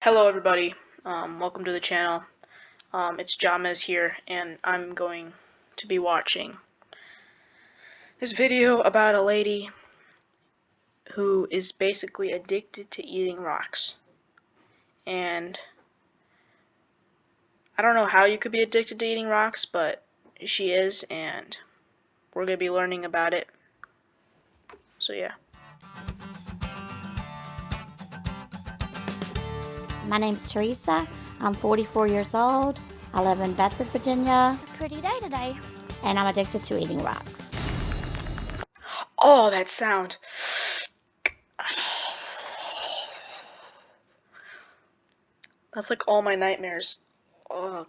Hello everybody, welcome to the channel. It's Jamez here, and I'm going to be watching this video about a lady who is basically addicted to eating rocks. And I don't know how you could be addicted to eating rocks, but she is, and we're going to be learning about it. So yeah. My name's Teresa. I'm 44 years old. I live in Bedford, Virginia. A pretty day today. And I'm addicted to eating rocks. Oh, that sound. That's like all my nightmares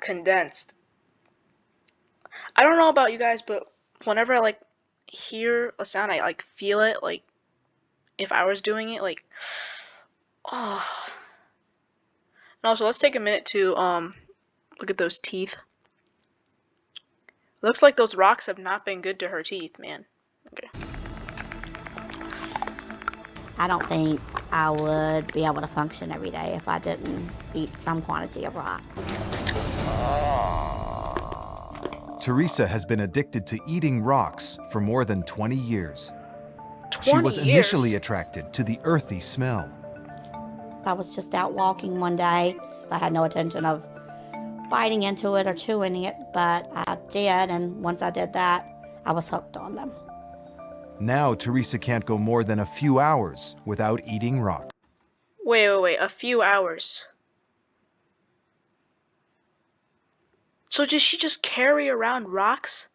condensed. I don't know about you guys, but whenever I hear a sound, I feel it, like if I was doing it, oh. And also, let's take a minute to look at those teeth. Looks like those rocks have not been good to her teeth, man. Okay. I don't think I would be able to function every day if I didn't eat some quantity of rock. Teresa has been addicted to eating rocks for more than 20 years. 20 She was initially years? attracted to the earthy smell. I was just out walking one day. I had no intention of biting into it or chewing it, but I did, and once I did that, I was hooked on them. Now Teresa can't go more than a few hours without eating rock. Wait, a few hours. So does she just carry around rocks?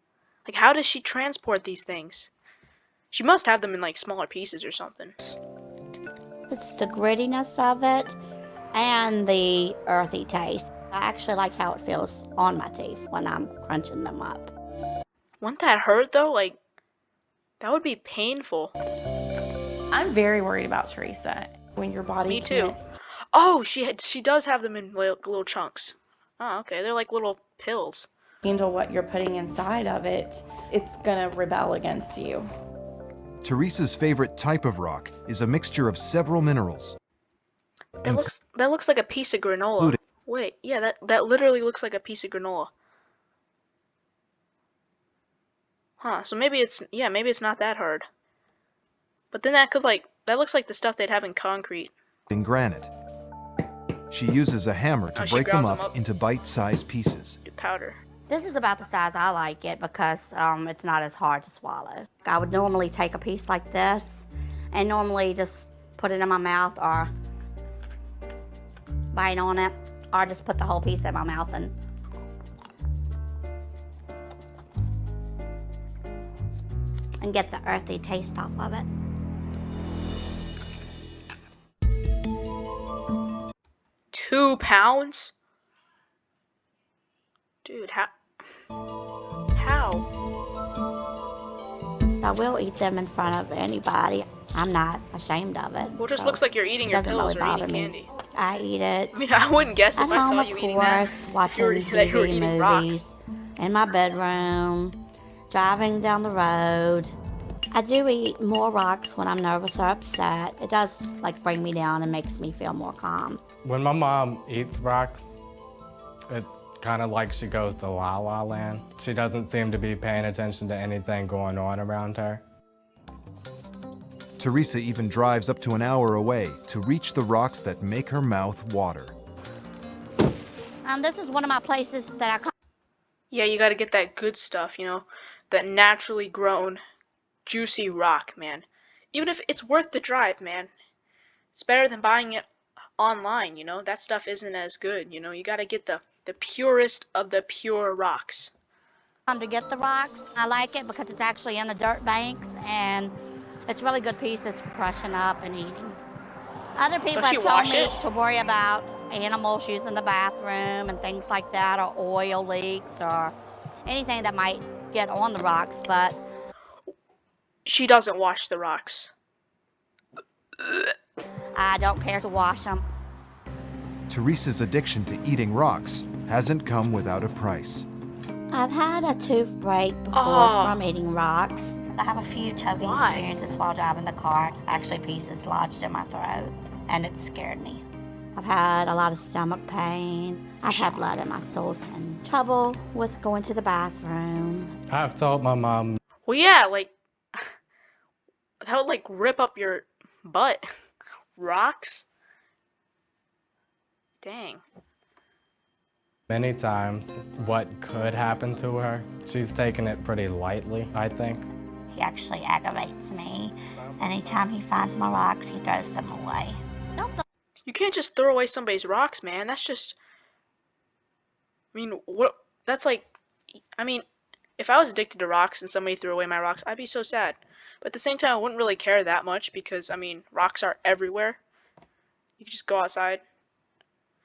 Like, how does she transport these things? She must have them in smaller pieces or something. It's the grittiness of it and the earthy taste. I actually like how it feels on my teeth when I'm crunching them up. Wouldn't that hurt though? Like, that would be painful. I'm very worried about Teresa. When your body Me too. Oh, she does have them in little chunks. Oh, okay. They're like little pills. handle what you're putting inside of it, it's gonna rebel against you. Teresa's favorite type of rock is a mixture of several minerals. That looks like a piece of granola. Wait, yeah, that literally looks like a piece of granola. Huh, so maybe it's not that hard. But then that looks like the stuff they'd have in concrete. In granite. She uses a hammer to break them up into bite-sized pieces. Do powder. This is about the size I like it because it's not as hard to swallow. I would normally take a piece like this and normally just put it in my mouth or bite on it, or just put the whole piece in my mouth and get the earthy taste off of it. £2? Dude, how? I will eat them in front of anybody. I'm not ashamed of it. Well, it just looks like you're eating your pills or eating candy. I eat it. I mean, I wouldn't guess if I saw you eating that. At home, of course, watching TV, movies, in my bedroom, driving down the road. I do eat more rocks when I'm nervous or upset. It does bring me down and makes me feel more calm. When my mom eats rocks, it's kind of like she goes to La La Land. She doesn't seem to be paying attention to anything going on around her. Teresa even drives up to an hour away to reach the rocks that make her mouth water. This is one of my places that I come. Yeah, you gotta get that good stuff, that naturally grown, juicy rock, man. Even if it's worth the drive, man. It's better than buying it online, that stuff isn't as good, you gotta get the purest of the pure rocks. To get the rocks, I like it because it's actually in the dirt banks and it's really good pieces for crushing up and eating. Other people have told me to worry about animals using the bathroom and things like that, or oil leaks or anything that might get on the rocks, but she doesn't wash the rocks. I don't care to wash them. Teresa's addiction to eating rocks hasn't come without a price. I've had a tooth break before from eating rocks. I have a few choking experiences while driving the car. Actually, pieces lodged in my throat, and it scared me. I've had a lot of stomach pain. I've had blood in my stools and trouble with going to the bathroom. I've told my mom. Well, yeah, like, that would, like, rip up your butt. Rocks? Dang. Many times what could happen to her. She's taken it pretty lightly, I think. He actually aggravates me. Anytime he finds my rocks, he throws them away. You can't just throw away somebody's rocks, man. That's just... I mean, what... That's like... I mean, if I was addicted to rocks and somebody threw away my rocks, I'd be so sad. But at the same time, I wouldn't really care that much because, I mean, rocks are everywhere. You could just go outside.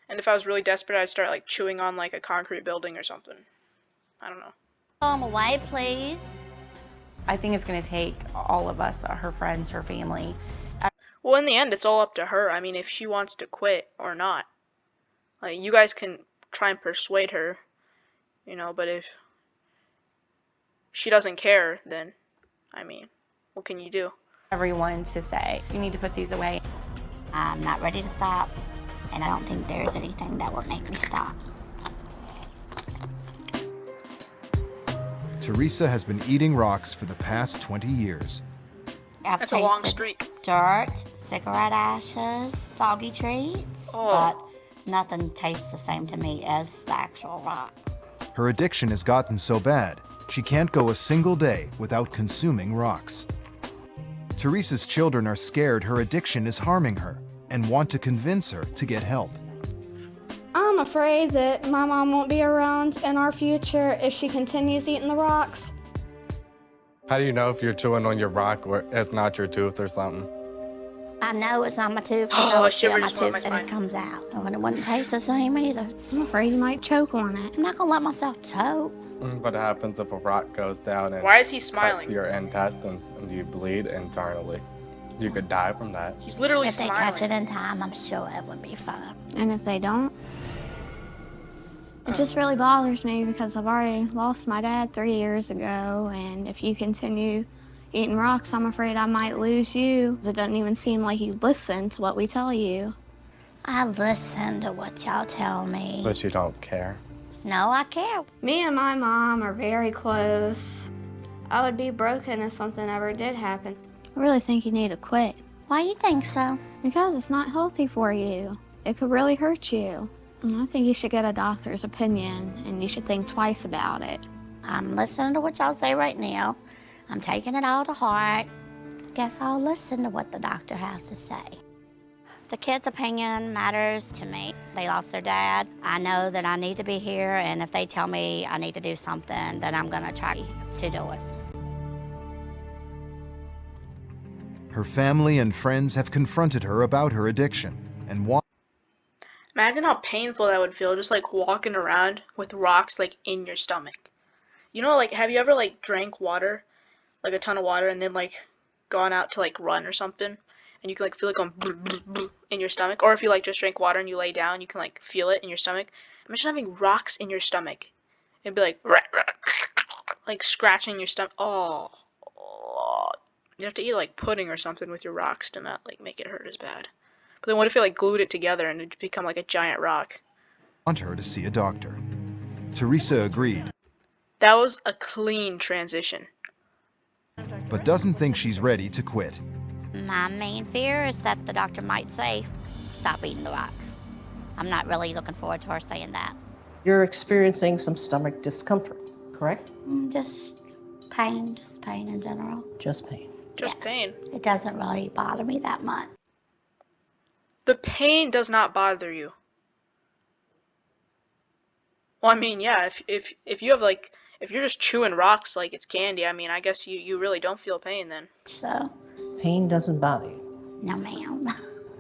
And if I was really desperate, I'd start, like, chewing on, like, a concrete building or something. I don't know. Throw them away, please. I think it's going to take all of us, her friends, her family. Well, in the end, it's all up to her. I mean, if she wants to quit or not. Like, you guys can try and persuade her, you know, but if she doesn't care, then, I mean, what can you do? Everyone to say, you need to put these away. I'm not ready to stop, and I don't think there's anything that would make me stop. Teresa has been eating rocks for the past 20 years. I've That's a long tasted streak. dirt, cigarette ashes, doggy treats, but nothing tastes the same to me as the actual rock. Her addiction has gotten so bad, she can't go a single day without consuming rocks. Teresa's children are scared her addiction is harming her and want to convince her to get help. I'm afraid that my mom won't be around in our future if she continues eating the rocks. How do you know if you're chewing on your rock or it's not your tooth or something? I know it's on my tooth because I would feel my shivers went up tooth my and it spine. comes out. And it wouldn't taste the same either. I'm afraid you might choke on it. I'm not gonna let myself choke. What happens if a rock goes down and Why is he cuts smiling? your intestines and you bleed internally? You could die from that. He's literally If they catch it smiling. in time, I'm sure it would be fine. And if they don't? It just really bothers me because I've already lost my dad 3 years ago, and if you continue eating rocks, I'm afraid I might lose you. It doesn't even seem like you listen to what we tell you. I listen to what y'all tell me. But you don't care. No, I care. Me and my mom are very close. I would be broken if something ever did happen. I really think you need to quit. Why you think so? Because it's not healthy for you. It could really hurt you. And I think you should get a doctor's opinion, and you should think twice about it. I'm listening to what y'all say right now. I'm taking it all to heart. Guess I'll listen to what the doctor has to say. The kids' opinion matters to me. They lost their dad. I know that I need to be here, and if they tell me I need to do something, then I'm gonna try to do it. Her family and friends have confronted her about her addiction and why. Imagine how painful that would feel, just like walking around with rocks like in your stomach. You know, like, have you ever like drank water, like a ton of water, and then like gone out to like run or something, and you can like feel it going in your stomach? Or if you like just drink water and you lay down, you can like feel it in your stomach. Imagine having rocks in your stomach. It'd be like scratching your stomach. Oh, you have to eat like pudding or something with your rocks to not like make it hurt as bad. But then what if you like glued it together and it'd become like a giant rock? Want her to see a doctor. Teresa agreed, That was a clean transition. but doesn't think she's ready to quit. My main fear is that the doctor might say, stop eating the rocks. I'm not really looking forward to her saying that. You're experiencing some stomach discomfort, correct? Just pain in general. Just pain. Just Yes. pain. It doesn't really bother me that much. The pain does not bother you. Well, I mean, yeah, if you have like, if you're just chewing rocks like it's candy, I mean, I guess you really don't feel pain then. So, Pain doesn't bother you. no ma'am.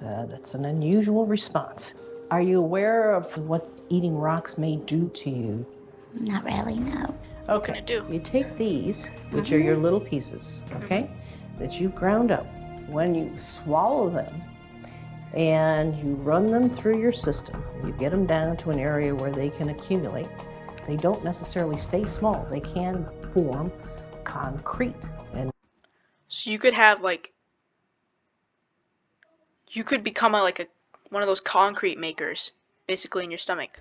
That's an unusual response. Are you aware of what eating rocks may do to you? Not really, no. Okay. Gonna do? You take these, which are your little pieces, okay, that you ground up. When you swallow them and you run them through your system, you get them down to an area where they can accumulate. They don't necessarily stay small. They can form concrete. And So you could have like, you could become like a one of those concrete makers, basically in your stomach.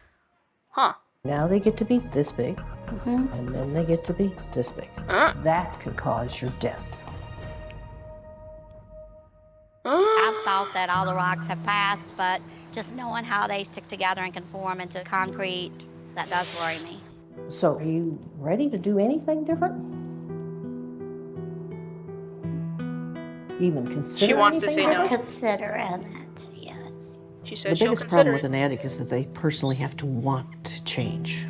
Huh. Now they get to be this big, and then they get to be this big. That can cause your death. I've thought that all the rocks have passed, but just knowing how they stick together and can form into concrete, that does worry me. So, are you ready to do anything different? Even consider She wants to anything say no. different? Considering it, yes. She The said she'll biggest problem consider with it. an addict is that they personally have to want to change.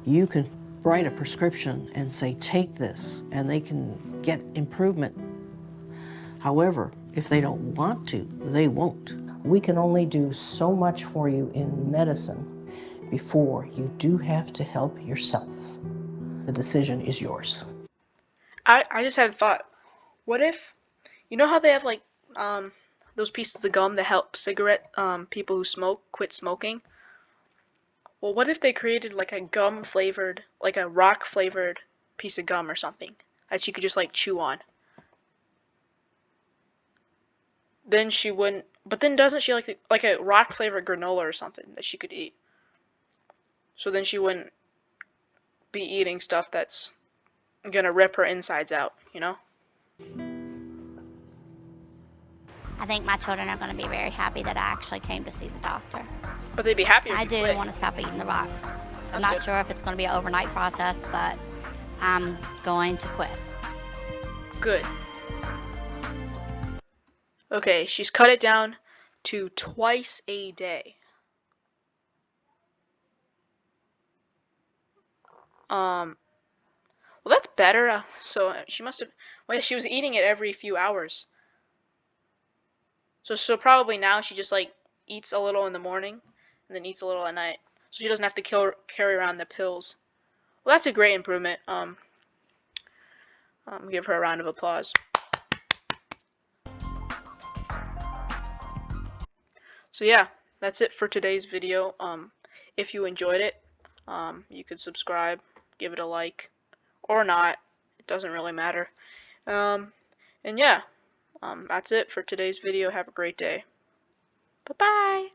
You can write a prescription and say, take this, and they can get improvement. However, if they don't want to, they won't. We can only do so much for you in medicine before you do have to help yourself. The decision is yours. I just had a thought. What if, you know how they have like those pieces of gum that help people who smoke quit smoking? Well, what if they created like a gum flavored, like a rock flavored piece of gum or something that she could just like chew on? Then she wouldn't. But then doesn't she like a rock flavored granola or something that she could eat? So then she wouldn't be eating stuff that's gonna rip her insides out, you know? I think my children are going to be very happy that I actually came to see the doctor. But they'd be happier. I if you do quit. want to stop eating the rocks. I'm That's not good. sure if it's going to be an overnight process, but I'm going to quit. Good. Okay, she's cut it down to twice a day. Well, that's better. So she must have. Well, she was eating it every few hours. So probably now she just like eats a little in the morning, and then eats a little at night. So she doesn't have to carry around the pills. Well, that's a great improvement. Give her a round of applause. So yeah, that's it for today's video. If you enjoyed it, you could subscribe, give it a like, or not. It doesn't really matter. And yeah, that's it for today's video. Have a great day. Bye-bye.